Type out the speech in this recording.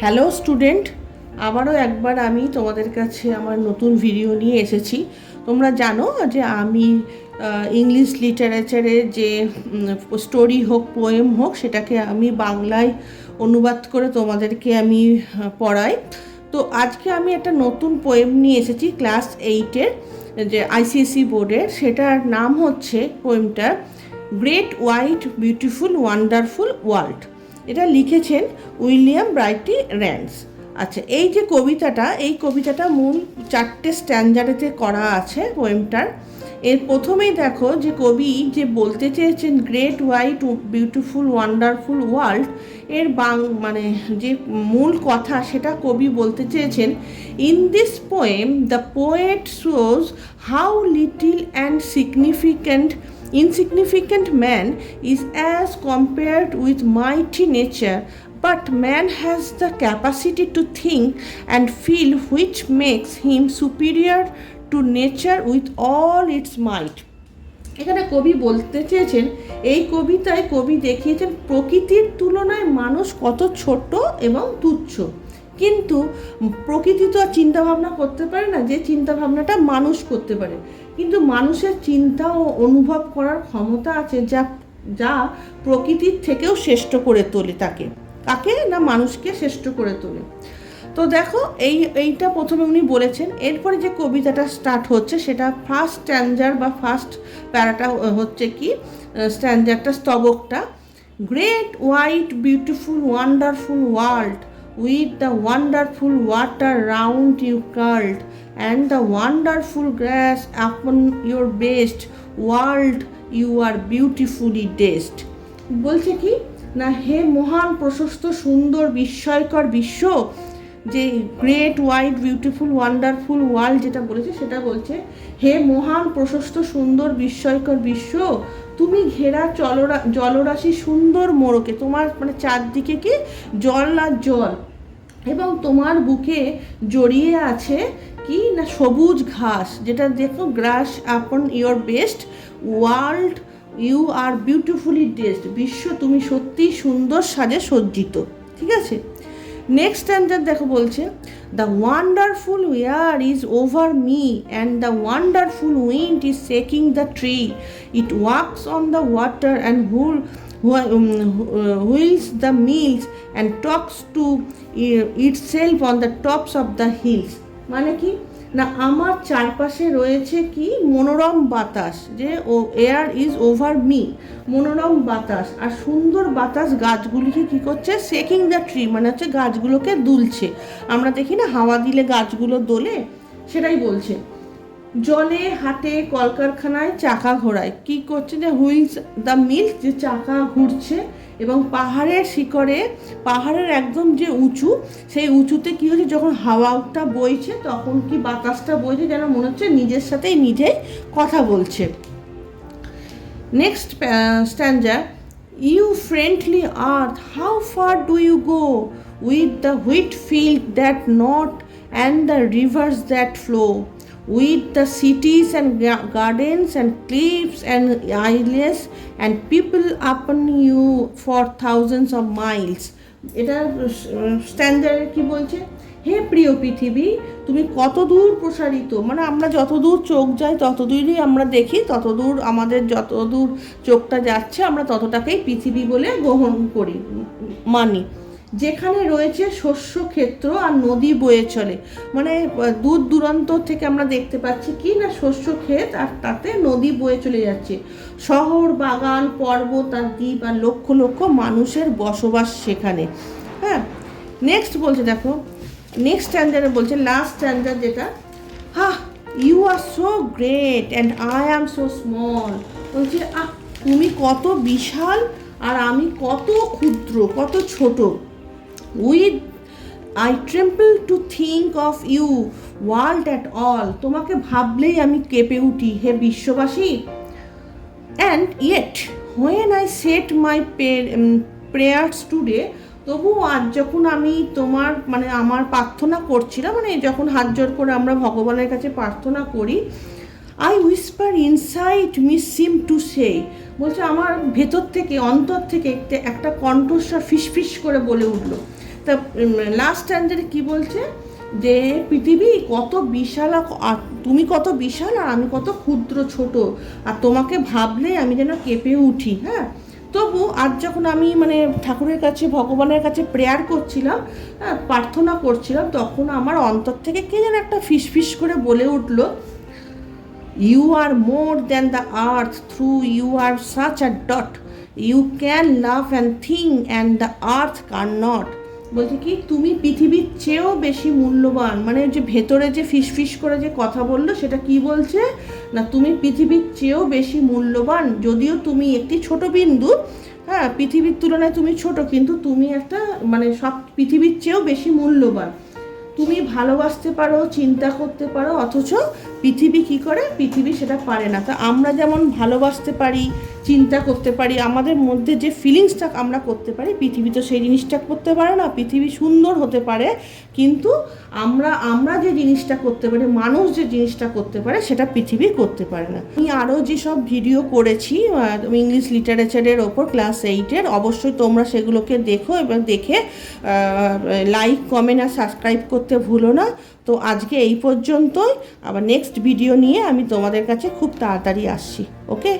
Hello student, আবারও একবার আমি তোমাদের কাছে আমার নতুন ভিডিও নিয়ে এসেছি। তোমরা জানো যে আমি ইংলিশ লিটারেচারের যে স্টোরি হোক, পোয়েম হোক, সেটাকে আমি বাংলায় অনুবাদ করে তোমাদেরকে আমি পড়াই। তো আজকে আমি একটা নতুন পোয়েম নিয়ে এসেছি ক্লাস 8-এর, যে আইসিএসসি বোর্ডের। সেটার নাম হচ্ছে পোয়েমটার great wide beautiful wonderful world. এটা লিখেছেন উইলিয়াম ব্রাইটি র্যান্ডস। আচ্ছা, এই যে কবিতাটা, এই কবিতাটা মূল 4টে স্ট্যান্ডার্ডেতে করা আছে পোয়েমটার। এর প্রথমেই দেখো যে কবি যে বলতে চেয়েছেন great wide beautiful wonderful world, এর মানে যে মূল কথা সেটা কবি বলতে চেয়েছেন, in this poem the poet shows how little and insignificant man is as compared with mighty nature, but man has the capacity to think and feel, which makes him superior to nature with all its might. এখানে কবি বলতে চেয়েছেন, এই কবিতায় কবি দেখিয়েছেন প্রকৃতির তুলনায় মানুষ কত ছোট এবং তুচ্ছ। কিন্তু প্রকৃতি তো আর চিন্তাভাবনা করতে পারে না যে চিন্তাভাবনাটা মানুষ করতে পারে, কিন্তু মানুষের চিন্তা ও অনুভব করার ক্ষমতা আছে যা যা প্রকৃতির থেকেও শ্রেষ্ঠ করে তোলে তাকে। কাকে না? মানুষকে শ্রেষ্ঠ করে তোলে। তো দেখো এইটা প্রথমে উনি বলেছেন। এরপরে যে কবিতাটা স্টার্ট হচ্ছে সেটা ফার্স্ট স্ট্যান্জার বা ফার্স্ট প্যারাটা হচ্ছে কি, স্ট্যান্জারটা, স্তবকটা, great white beautiful wonderful world, with the wonderful water round you curled, and the wonderful grass upon your breast, world you are beautifully dressed. বলছে কি না, হে মহান প্রশস্ত সুন্দর বিস্ময়কর বিশ্ব, যে great wide beautiful wonderful world যেটা বলেছে সেটা বলছে, হে মহান প্রশস্ত সুন্দর বিস্ময়কর বিশ্ব, তুমি ঘেরা জলরাশি সুন্দর মোড়কে, তোমার মানে চারদিকে কি জল আর জল, এবং তোমার বুকে জড়িয়ে আছে কি না সবুজ ঘাস, যেটা দেখো grass upon your breast, world you are beautifully dressed, বিশ্ব তুমি সত্যিই সুন্দর সাজে সজ্জিত। ঠিক আছে, নেক্সট স্ট্যান্ডার্ড দেখো বলছে, the wonderful air is over me and the wonderful wind is shaking the tree, it wax on the water and wheels the mills and talks to itself on the tops of the hills. মানে কি না, আমার চারপাশে রয়েছে কি মনোরম বাতাস, যে ও এয়ার ইজ ওভার মি, মনোরম বাতাস, আর সুন্দর বাতাস গাছগুলিকে কি করছে, শেকিং দ্য ট্রি, মানে হচ্ছে গাছগুলোকে দুলছে। আমরা দেখি না হাওয়া দিলে গাছগুলো দোলে, সেটাই বলছে। জলে হাটে কলকারখানায় চাকা ঘোড়ায়, কি করছে, যে হুইলস দ্য মিলস, যে চাকা ঘুরছে, এবং পাহাড়ের শিখরে, পাহাড়ের একদম যে উঁচু, সেই উঁচুতে কি হচ্ছে, যখন হাওয়াটা বইছে তখন কি বাতাসটা বইছে, যেন মনে হচ্ছে নিজের সাথেই নিজেই কথা বলছে। Next stanza, you friendly earth how far do you go, with the wheat field that nod and the rivers that flow, with the cities and gardens and cliffs and islands and people upon you for thousands of miles. এটা standard কি বলছে, হে প্রিয় পৃথিবী, তুমি কত দূর প্রসারিত, মানে আমরা যত দূর চোখ যায় তত দূরই আমরা দেখি, তত দূর আমাদের যত দূর চোখটা যাচ্ছে আমরা ততটাকেই পৃথিবী বলে গ্রহণ করি, মানি। যেখানে রয়েছে শস্য ক্ষেত্র আর নদী বয়ে চলে, মানে দূর দূরান্ত থেকে আমরা দেখতে পাচ্ছি কি না শস্য ক্ষেত, আর তাতে নদী বয়ে চলে যাচ্ছে, শহর বাগান পর্বত আর দ্বীপ, আর লক্ষ লক্ষ মানুষের বসবাস সেখানে। হ্যাঁ, নেক্সট বলছে, দেখো নেক্সট স্ট্যান্ডার্ডে বলছে, লাস্ট স্ট্যান্ডার্ড যেটা, you are so great and I am so small, বলছে তুমি কত বিশাল আর আমি কত ক্ষুদ্র, কত ছোট। I tremble to think of you world at all, তোমাকে ভাবলেই আমি কেঁপে উঠি হে বিশ্ববাসী। And yet when I said my prayers today, তবু আজ যখন আমি তোমার মানে আমার প্রার্থনা করছিলাম, মানে যখন হাত জোর করে আমরা ভগবানের কাছে প্রার্থনা করি, I whisper inside me seem to say, বলছে আমার ভেতর থেকে অন্তর থেকে একটা কণ্ঠস্বর ফিসফিস করে বলে উঠলো, তা লাস্ট স্ট্যান্ডার্ডে কী বলছে যে পৃথিবী কত বিশাল, আর তুমি কত বিশাল আর আমি কত ক্ষুদ্র ছোট, আর তোমাকে ভাবলেই আমি যেন কেঁপে উঠি। হ্যাঁ, তবু আজ যখন আমি মানে ঠাকুরের কাছে ভগবানের কাছে প্রেয়ার করছিলাম, হ্যাঁ প্রার্থনা করছিলাম, তখন আমার অন্তর থেকে কে যেন একটা ফিসফিস করে বলে উঠলো, you are more than the earth, through you are such a dot, you can love and think and the earth can not. বলছে কি তুমি পৃথিবীর চেয়েও বেশি মূল্যবান, মানে যে ভেতরে যে ফিসফিস করে যে কথা বললো সেটা কি বলছে না, তুমি পৃথিবীর চেয়েও বেশি মূল্যবান, যদিও তুমি একটি ছোট বিন্দু, হ্যাঁ পৃথিবীর তুলনায় তুমি ছোট, কিন্তু তুমি একটা মানে সব পৃথিবীর চেয়েও বেশি মূল্যবান। তুমি ভালোবাসতে পারো, চিন্তা করতে পারো, অথচ পৃথিবী কী করে, পৃথিবী সেটা পারে না। তা আমরা যেমন ভালোবাসতে পারি, চিন্তা করতে পারি, আমাদের মধ্যে যে ফিলিংসটা আমরা করতে পারি, পৃথিবী তো সেই জিনিসটা করতে পারে না। পৃথিবী সুন্দর হতে পারে, কিন্তু আমরা যে জিনিসটা করতে পারি, মানুষ যে জিনিসটা করতে পারে, সেটা পৃথিবী করতে পারে না। আমি আরও যেসব ভিডিও করেছি ইংলিশ লিটারেচারের ওপর ক্লাস 8-এর, অবশ্যই তোমরা সেগুলোকে দেখো এবং দেখে লাইক, কমেন্ট আর সাবস্ক্রাইব করতে ভুলো না। তো আজকে এই পর্যন্তই, আবার নেক্সট ভিডিও নিয়ে আমি তোমাদের কাছে খুব তাড়াতাড়ি আসছি। ওকে।